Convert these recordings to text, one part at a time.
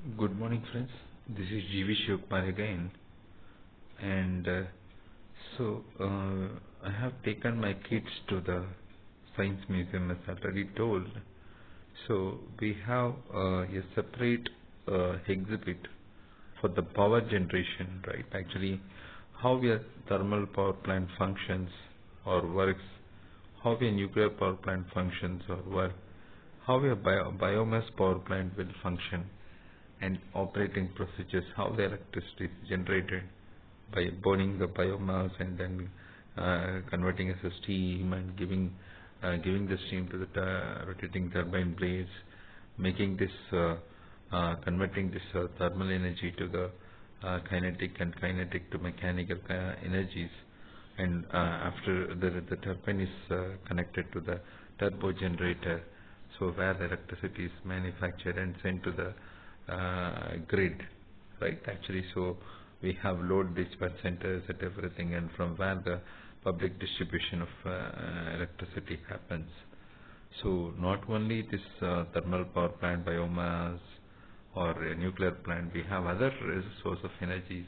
Good morning, friends. This is GV Shivkumar again, and I have taken my kids to the Science Museum, as already told. So we have a separate exhibit for the power generation, right? Actually, how a thermal power plant functions or works, how a nuclear power plant functions or work, how a biomass power plant will function, and operating procedures, how the electricity is generated by burning the biomass and then converting as a steam and giving the steam to the rotating turbine blades, making this converting this thermal energy to the kinetic and kinetic to mechanical energies, and after the turbine is connected to the turbo generator, so where the electricity is manufactured and sent to the grid, right? Actually, so we have load dispatch centers at everything, and from where the public distribution of electricity happens. So not only this thermal power plant, biomass, or a nuclear plant, we have other source of energies.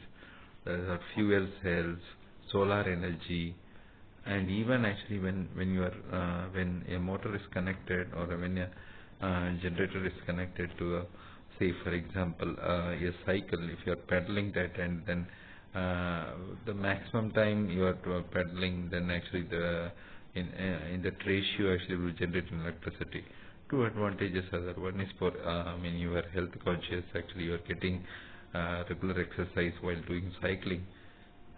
There are fuel cells, solar energy, and even actually when you are when a motor is connected, or when a generator is connected to a, say for example, a cycle, if you are pedaling that, and then the maximum time you are pedaling, then actually the in that ratio actually will generate electricity. Two advantages are there. One is for when you are health conscious, actually you are getting regular exercise while doing cycling,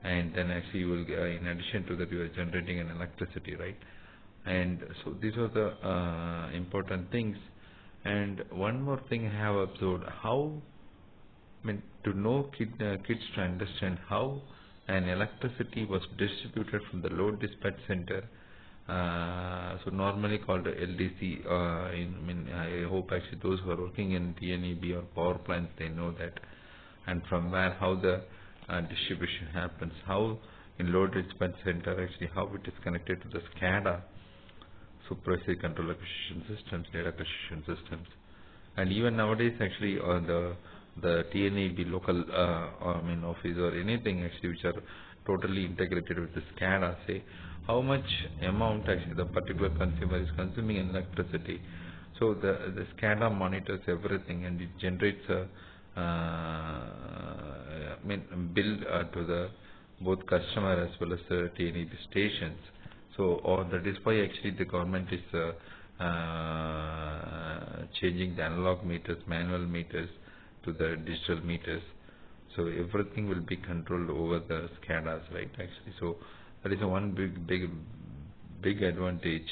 and then actually you will in addition to that you are generating an electricity, right? And so these are the important things. And one more thing I have observed, how, I mean, to know kids to understand how an electricity was distributed from the load dispatch center, so normally called a LDC. I hope actually those who are working in TNEB or power plants, they know that, and from where how the distribution happens, how in load dispatch center actually how it is connected to the SCADA, supervisory control acquisition systems, data acquisition systems, and even nowadays actually the TNEB local office or anything actually which are totally integrated with the SCADA, say how much amount actually the particular consumer is consuming in electricity. So the SCADA monitors everything, and it generates a bill to the both customer as well as the TNEB stations. So that is why actually the government is changing the analog meters, manual meters to the digital meters. So everything will be controlled over the SCADAs, right? Actually, so that is a one big advantage.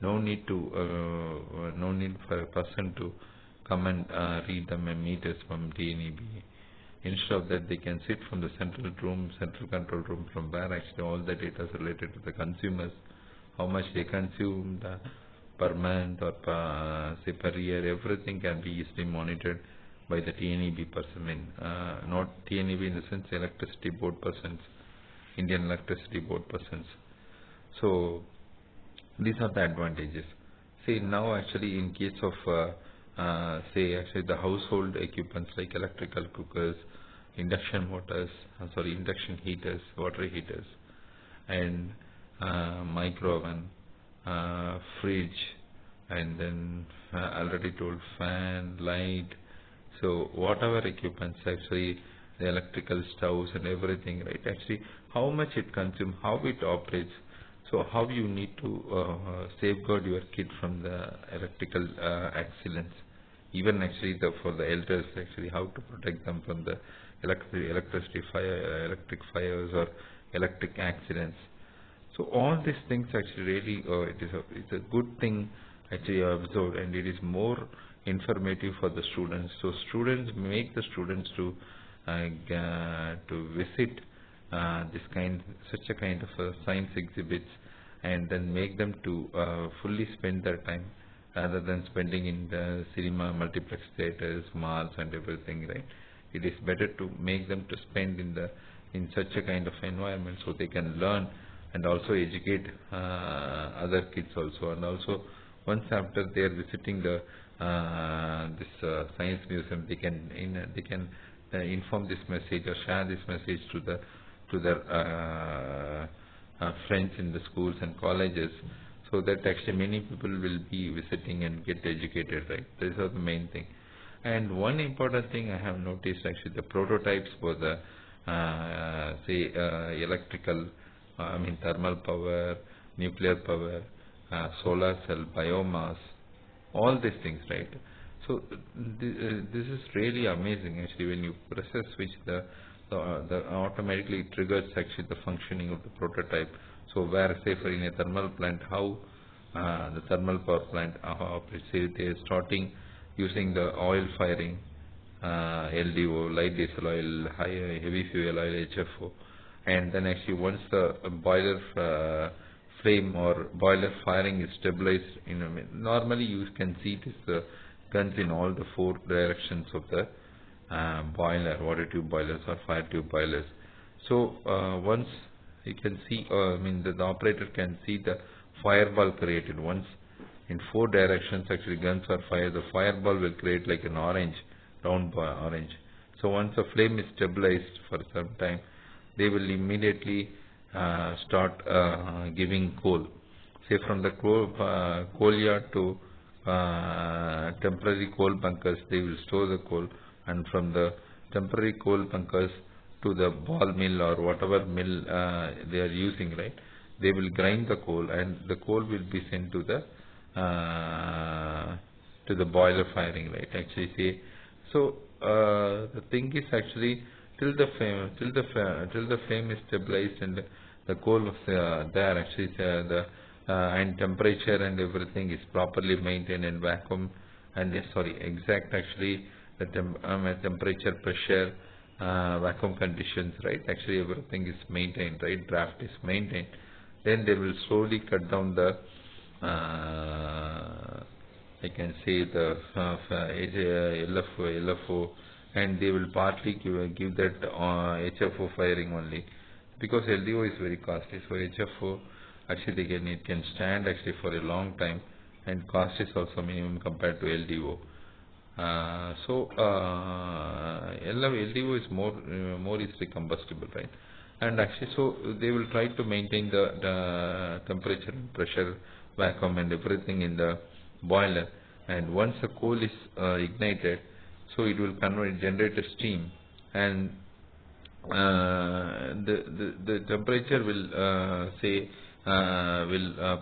No need for a person to come and read the meters from TNEB. Instead of that, they can sit from the central control room, from where actually all the data is related to the consumers, how much they consume per month or say per year. Everything can be easily monitored by the TNEB person. Not TNEB in the sense electricity board persons, Indian electricity board persons. So these are the advantages. See, now actually in case of say actually the household equipments like electrical cookers, induction heaters, water heaters, and micro oven, fridge, and then already told fan, light. So whatever equipments actually, the electrical stoves and everything, right? Actually, how much it consumes, how it operates. So how you need to safeguard your kid from the electrical accidents. Even actually for the elders, actually how to protect them from the electric fires or electric accidents. So all these things actually really it's a good thing actually observed, and it is more informative for the students. So students make the students to visit such a kind of science exhibits, and then make them to fully spend their time rather than spending in the cinema, multiplex theaters, malls and everything, right? It is better to make them to spend in such a kind of environment, so they can learn and also educate other kids also. And also once after they are visiting the this science museum, they can inform this message or share this message to their friends in the schools and colleges, so that actually many people will be visiting and get educated, right? These are the main thing. And one important thing I have noticed, actually the prototypes for the say electrical, thermal power, nuclear power, solar cell, biomass, all these things, right? So this is really amazing actually. When you press a switch, the automatically triggers actually the functioning of the prototype. So where, say, for in a thermal plant, how the thermal power plant operates, say they are starting using the oil firing, LDO, light diesel oil, heavy fuel oil, HFO, and then actually once the boiler flame or boiler firing is stabilized, normally you can see this guns in all the four directions of the boiler, water tube boilers or fire tube boilers. So once you can see, the operator can see the fireball created. Once in four directions actually guns are fired, the fireball will create like an orange, round orange. So once the flame is stabilized for some time, they will immediately start giving coal. Say from the coal yard to temporary coal bunkers, they will store the coal, and from the temporary coal bunkers to the ball mill or whatever mill they are using, right? They will grind the coal, and the coal will be sent to the boiler firing, right? Actually, say so. The thing is actually till the flame is stabilized and the coal was there, actually the and temperature and everything is properly maintained, and vacuum and exact actually the temperature, pressure, vacuum conditions, right? Actually everything is maintained, right? Draft is maintained. Then they will slowly cut down the I can say the LFO, and they will partly give that HFO firing only, because LDO is very costly. So HFO actually it can stand actually for a long time, and cost is also minimum compared to LDO. LDO is more easily combustible, right? And actually, so they will try to maintain the temperature and pressure, vacuum and everything in the boiler. And once the coal is ignited, so it will generate a steam, and the temperature will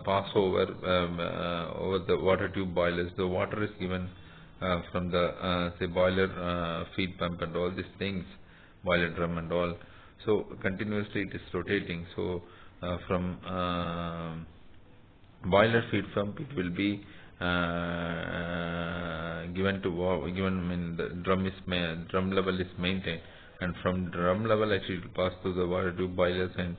pass over over the water tube boilers. The water is given from the say boiler feed pump and all these things, boiler drum and all. So continuously it is rotating. So from boiler feed pump, it will be given to the drum level is maintained, and from drum level actually it will pass to the water tube boilers, and